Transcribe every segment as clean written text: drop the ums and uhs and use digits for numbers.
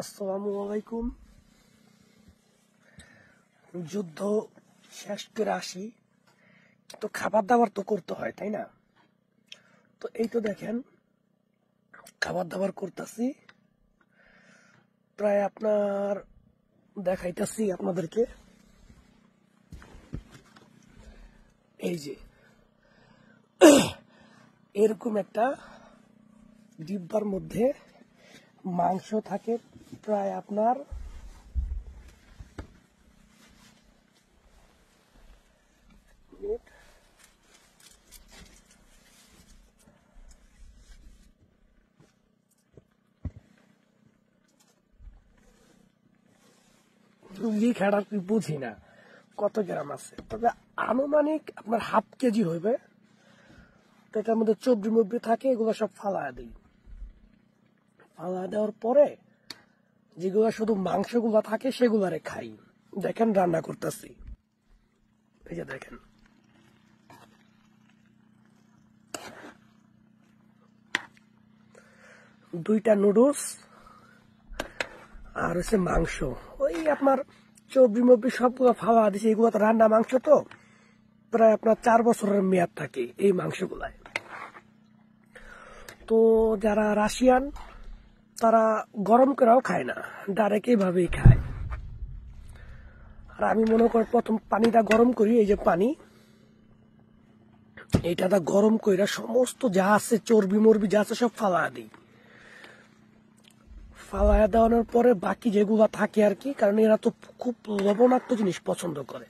আসসালামু আলাইকুম। যুদ্ধ শেষ করে আসি, তো খাবার দাবার তো করতে হয়, তাই না? তো এই তো দেখেন খাবার দাবার করতেছি, প্রায় আপনার দেখাইতেছি আপনাদেরকে। এই যে এরকম একটা ডিব্বার মধ্যে মাংস থাকে, প্রায় আপনার রুগী খেড়া বুঝি না কত গ্রাম আছে, তবে আনুমানিক আপনার হাফ কেজি হইবে। তো এটার মধ্যে চর্বি মব্রি থাকে, এগুলো সব ফালায় দিই। ফালায় দেওয়ার পরে যেগুলো শুধু মাংসগুলো থাকে সেগুলারে খাই। দেখেন রান্না করতেছি, এই যে দেখেন দুইটা নুডলস আর হচ্ছে মাংস। ওই আপনার চর্বি মব্রি সবগুলো ফালা দিছে, এগুলো তো রান্না মাংস, তো প্রায় আপনার 4 বছরের মেয়াদ থাকে এই মাংসগুলায়। তো যারা রাশিয়ান তারা গরম করেও খায় না, ডাইরেক্ট এইভাবেই খায়। আর আমি মনে করি প্রথম পানিটা গরম করি, এই যে পানি, এইটা গরম কইরা সমস্ত যা আছে চর্বি মর্বি যা আছে সব ফালায়া দিই। ফালায়া দেওয়ানোর পরে বাকি যেগুলা থাকে আর কি, কারণ এরা তো খুব লবণাক্ত জিনিস পছন্দ করে।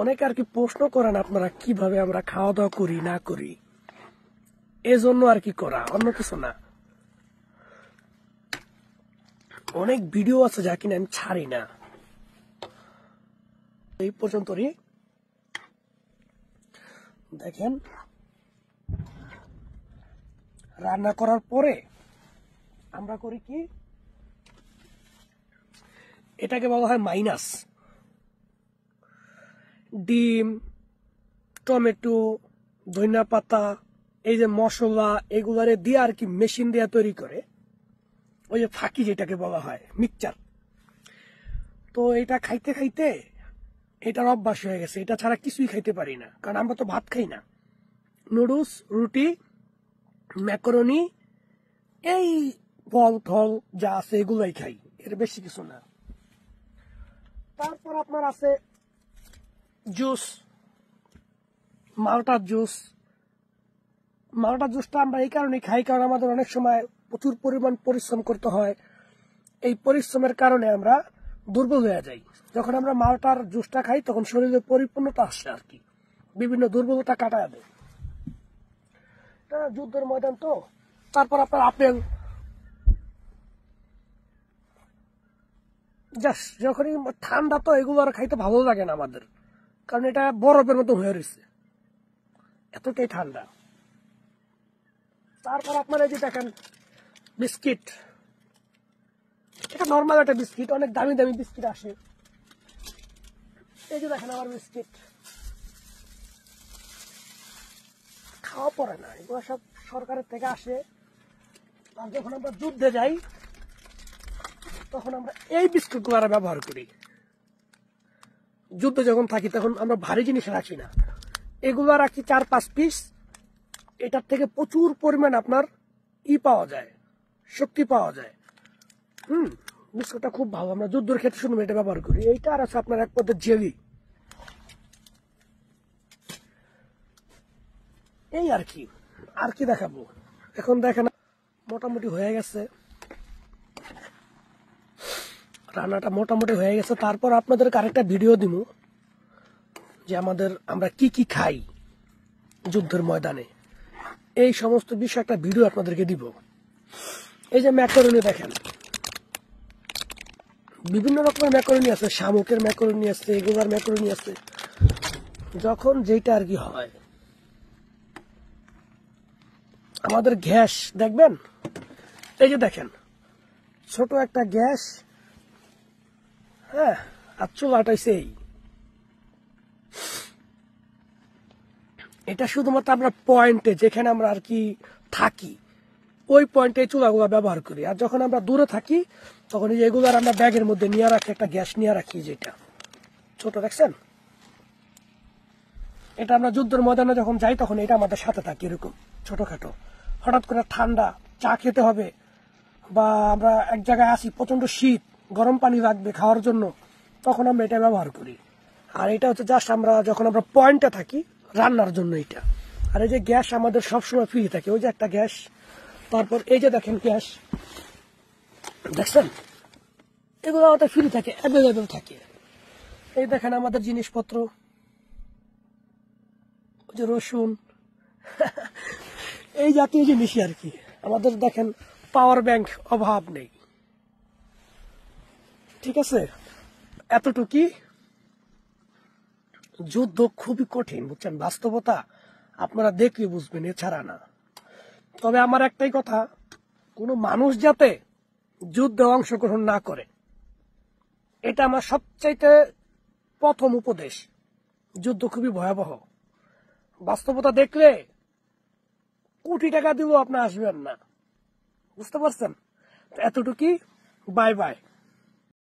অনেকে আর কি প্রশ্ন করেন আপনারা কিভাবে আমরা খাওয়া দাওয়া করি না করি, এজন্য আর কি করা, অন্য কিছু না। অনেক ভিডিও আছে যা কিনা আমি ছাড়ি না। এই পর্যন্তই দেখেন। রান্না করার পরে আমরা করি কি, এটাকে বলা হয় মাইনাস। ডিম, টমেটো, ধনিয়া পাতা, এই যে মশলা, এগুলারে দিয়ে আর কি মেশিন দিয়ে তৈরি করে, ওই যে ফাঁকি যেটাকে বলা হয় মিক্সচার। তো এটা খাইতে খাইতে এটার অভ্যাস হয়ে গেছে, এটা ছাড়া কিছুই খাইতে পারি না, কারণ আমরা তো ভাত খাই না। নুডলস, রুটি, ম্যাকারনি, এই ফল থল যা আছে এগুলাই খাই, এর বেশি কিছু না। তারপর আপনার আছে জুস, মালটার জুস। মালটার জুসটা আমরা এই কারণে খাই, কারণ আমাদের অনেক সময় প্রচুর পরিমাণ পরিশ্রম করতে হয়। এই পরিশ্রমের কারণে আমরা দুর্বল হয়ে যাই। যখন আমরা মালটার জুসটা খাই তখন শরীরে পরিপূর্ণতা আসে আর কি, বিভিন্ন দুর্বলতা কাটায় দেয়। এটা যুদ্ধের ময়দান তো। তারপর আপনার আপেল, জাস্ট যখনই ঠান্ডা তো এগুলো আর খাইতে ভালো লাগে না আমাদের, কারণ এটা বরফের মতো হয়ে রয়েছে, এতটাই ঠান্ডা। তারপর আপনার এই যে দেখেন বিস্কিট, এটা নর্মাল একটা বিস্কিট, অনেক দামি দামি বিস্কিট আসে। এই যে দেখেন আমার বিস্কিট, খাওয়া পড়ে না, এগুলো সব সরকারের থেকে আসে। আর যখন আমরা যুদ্ধে যাই তখন আমরা এই বিস্কুট গুলো ব্যবহার করি। যুদ্ধে যখন থাকি তখন আমরা ভারী জিনিস রাখি না, এগুলো রাখি 4-5 পিস। এটার থেকে প্রচুর পরিমাণ আপনার পাওয়া যায়, শক্তি পাওয়া যায়। বিস্কুটটা খুব ভালো, আমরা যুদ্ধের ক্ষেত্রে শুধু এটা ব্যবহার করি। এইটা আর আছে আপনার এক পদের জেলি, এই আর কি। আর কি দেখাবো, এখন দেখেন মোটামুটি হয়ে গেছে, রান্নাটা মোটামুটি হয়ে গেছে। তারপর আপনাদেরকে আরেকটা ভিডিও দিব যে আমরা কি কি খাই যুদ্ধের ময়দানে, এই সমস্ত বিষয় একটা ভিডিও আপনাদেরকে দিব। এই যে ম্যাকারনি দেখেন, বিভিন্ন রকমের ম্যাকারনি আছে, শামুকের ম্যাকারনি আছে, এগুলার ম্যাকারনি আছে, যখন যেটা আর কি হয়। আমাদের গ্যাস দেখবেন, এই যে দেখেন ছোট একটা গ্যাস, হ্যাঁ, আর চুলাটাই সেই। এটা শুধুমাত্র আমরা পয়েন্টে, যেখানে আমরা আর কি থাকি, ওই পয়েন্টে চুলাগুলো ব্যবহার করি। আর যখন আমরা দূরে থাকি তখন এই এগুলো আমরা ব্যাগের মধ্যে নিয়ে রাখি, একটা গ্যাস নিয়ে রাখি, যেটা ছোট দেখছেন, এটা আমরা যুদ্ধের ময়দানে যখন যাই তখন এটা আমাদের সাথে থাকে, এরকম ছোটখাটো। হঠাৎ করে ঠান্ডা চা খেতে হবে, বা আমরা এক জায়গায় আসি, প্রচন্ড শীত, গরম পানি লাগবে খাওয়ার জন্য, তখন আমরা এটা ব্যবহার করি। আর এটা হচ্ছে জাস্ট আমরা যখন আমরা পয়েন্টে থাকি রান্নার জন্য এটা। আর এই যে গ্যাস আমাদের সবসময় ফ্রি থাকে, ওই যে একটা গ্যাস, তারপর এই যে দেখেন গ্যাস দেখছেন, এগুলো আমাদের ফ্রি থাকে, অ্যাভেলেবেল থাকে। এই দেখেন আমাদের জিনিসপত্র, ওই যে রসুন এই জাতীয় জিনিসই আর কি। আমাদের দেখেন পাওয়ার ব্যাংক অভাব নেই, ঠিক আছে। এতটুকুই। যুদ্ধ খুবই কঠিন, বুঝছেন, বাস্তবতা আপনারা দেখলে বুঝবেন, এছাড়া না। তবে আমার একটাই কথা, কোনো মানুষ যাতে যুদ্ধে অংশগ্রহণ না করে, এটা আমার সবচাইতে প্রথম উপদেশ। যুদ্ধ খুবই ভয়াবহ, বাস্তবতা দেখলে কোটি টাকা দিলেও আপনি আসবেন না, বুঝতে পারছেন। এতটুকুই, বাই বাই।